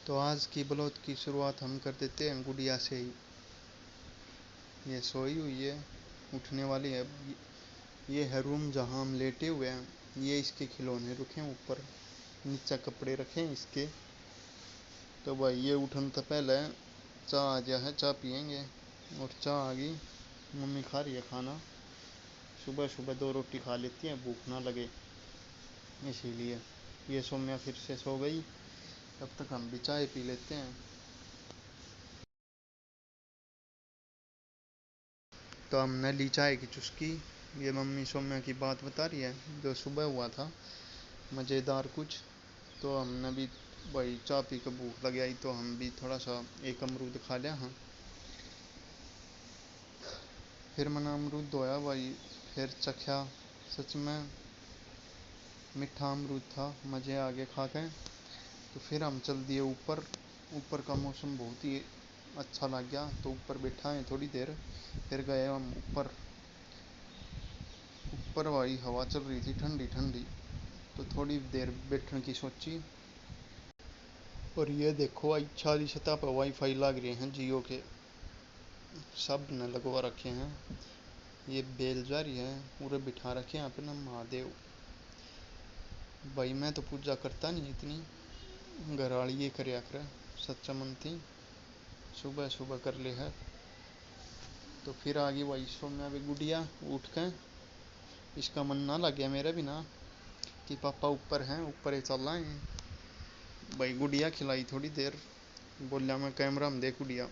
तो आज की ब्लॉग की शुरुआत हम कर देते हैं गुड़िया से ही। ये सोई हुई है, उठने वाली है। ये है रूम जहाँ हम लेटे हुए हैं। ये इसके खिलौने रखे हैं ऊपर, नीचे कपड़े रखे हैं इसके। तो भाई ये उठने से पहले चाय आ गया है, चाय पियेंगे। और चाय आ गई, मम्मी खा रही है खाना। सुबह सुबह 2 रोटी खा लेती है, भूख ना लगे इसीलिए। ये सौम्या फिर से सो गई, तब तक हम भी चाय पी लेते हैं। तो हमने ली चाय की चुस्की। ये मम्मी सौम्या की बात बता रही है जो सुबह हुआ था, मज़ेदार कुछ। तो हमने भी भाई चाय पी के भूख लग आई, तो हम भी थोड़ा सा एक अमरूद खा लिया। हाँ, फिर मैंने अमरूद धोया भाई, फिर चखा। सच में मीठा अमरूद था, मज़े आ गए खा के। तो फिर हम चल दिए ऊपर। ऊपर का मौसम बहुत ही अच्छा लग गया, तो ऊपर बैठा है थोड़ी देर। फिर गए हम ऊपर। ऊपर भाई हवा चल रही थी ठंडी ठंडी, तो थोड़ी देर बैठने की सोची। और ये देखो भाई, 40 पर वाईफाई लग रहे हैं जियो के, सब ने लगवा रखे हैं। ये बेलजारी है, पूरे बिठा रखे हैं अपना महादेव। भाई मैं तो पूजा करता नहीं इतनी, घर वाली ये कर सच्चा मन थी, सुबह सुबह कर ले है। तो फिर आ गई भाई सौम्या भी गुड़िया उठ के। इसका मन ना लग गया मेरे बिना कि पापा ऊपर हैं, ऊपर ही चल रहे हैं। भाई गुड़िया खिलाई थोड़ी देर, बोलिया मैं कैमरा में देख गुड़िया,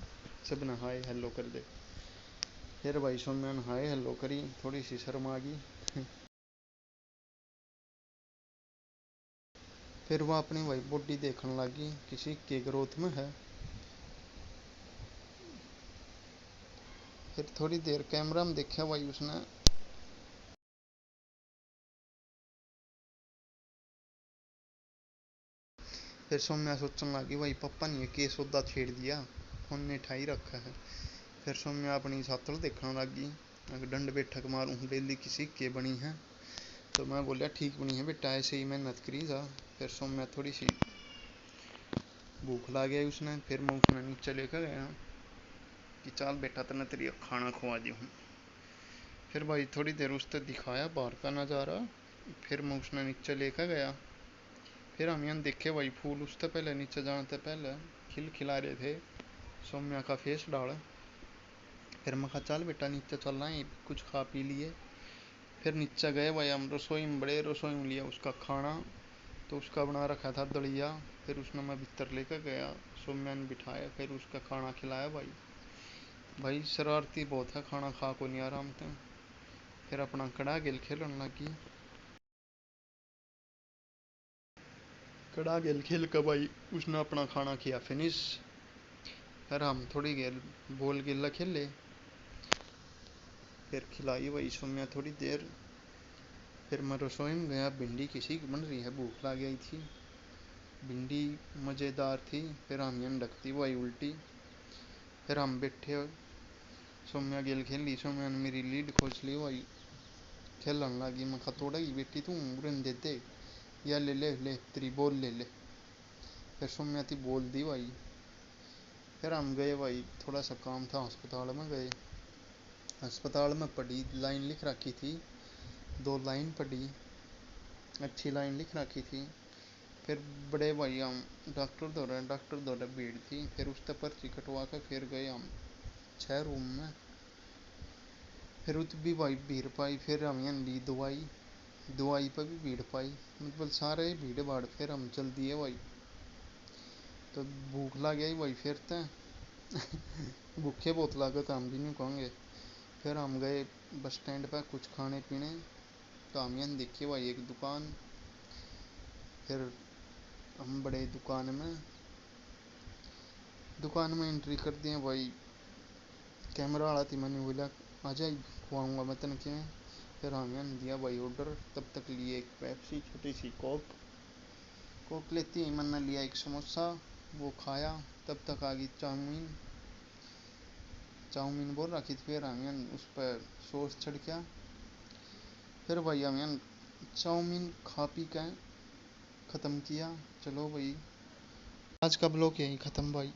सब ने हाय हेलो कर दे। फिर भाई सौम्या ने हाय हेलो करी, थोड़ी सी शर्म आ गई। फिर वह अपनी भाई बॉडी देखने लगी, किसी के ग्रोथ में है। फिर थोड़ी देर कैमरा में देखा भाई उसने। फिर सौम्या सोचने लगी भाई पापा ने के सौदा छेड़ दिया, फोन ने ठाई रखा है। फिर सौम्या अपनी सातल देखने लगी, अगर दंड बैठक मारूं डेली किसी के बनी है। तो मैं बोलिया ठीक बनी है बेटा, ऐसे ही मेहनत करी जा। फिर सौम्या थोड़ी सी भूख ला गया उसने, फिर मैं उसने नीचे लेकर गया कि चल बेटा तेने तेरी खाना खुआ दी हूँ। फिर भाई थोड़ी देर उससे दिखाया बाहर का नज़ारा, फिर मैं उसने नीचे लेकर गया। फिर हम यहाँ देखे भाई फूल, उससे पहले नीचे जाने से पहले खिल खिला रहे थे, सौम्या का फेस डाल। फिर मैं कहा चल बेटा नीचे चल रहा है, कुछ खा पी लिए। फिर नीचे गए भाई, हम रसोई में बड़े रसोई में लिया उसका खाना। तो उसका बना रखा था दलिया, फिर उसने मैं भीतर लेकर गया, सौम्या ने बिठाया, फिर उसका खाना खिलाया भाई। भाई शरारती बहुत है, खाना खा को नहीं आराम से। फिर अपना कड़ा गेल खेलने लगी। कड़ा गेल खेल कर भाई उसने अपना खाना किया फिनिश। फिर हम थोड़ी गेल बोल गेला खेले। फिर खिलाई भाई सौम्या थोड़ी देर। फिर मैं रसोई में गया, भिंडी किसी की बन रही है, भूख लग गई थी। भिंडी मज़ेदार थी। फिर हम यहाँ रखती भाई उल्टी। फिर हम बैठे, सौम्या गेल खेल ली, सौम्या ने मेरी लीड खोज ली भाई, खेलन लगी। मैं खतोड़ा ही बेटी तू उड़न दे दे, या ले ले ले तेरी बॉल ले ले। फिर सौम्या थी बोल दी भाई। फिर हम गए भाई, थोड़ा सा काम था, अस्पताल में गए। अस्पताल में पढ़ी लाइन लिख रखी थी, 2 लाइन पढ़ी, अच्छी लाइन लिख रखी थी। फिर बड़े भाई हम डॉक्टर दौरे भीड़ थी। फिर उस तक पर्ची कटवा कर फिर गए हम 6 रूम में। फिर उत भी भाई भीड़ पाई। फिर हम यहाँ ली दवाई, दवाई पर भी भीड़ पाई, मतलब सारे भीड़ भाड़। फिर हम चल दिए भाई, तो भूख लग गई भाई फिर तो। भूखे बहुत लागत, हम भी नहीं कहेंगे। फिर हम गए बस स्टैंड पर कुछ खाने पीने। तो हम यहाँ देखिए भाई एक दुकान। फिर हम बड़े दुकान में एंट्री कर दिए भाई। कैमरा वाला थी, मैंने बोला आ जाए खुआऊँगा मैं तन के। फिर हमने दिया भाई ऑर्डर। तब तक लिए एक पेप्सी, छोटी सी कोक। कोक लेती ही मैंने लिया एक समोसा, वो खाया। तब तक आ गई चाउमीन। चाउमीन बोल रखी थी, फिर हमने उस पर सॉस छिड़का। फिर भाई हमने चाउमीन खा पी के ख़त्म किया। चलो भाई आज का ब्लॉग यहीं ख़त्म भाई।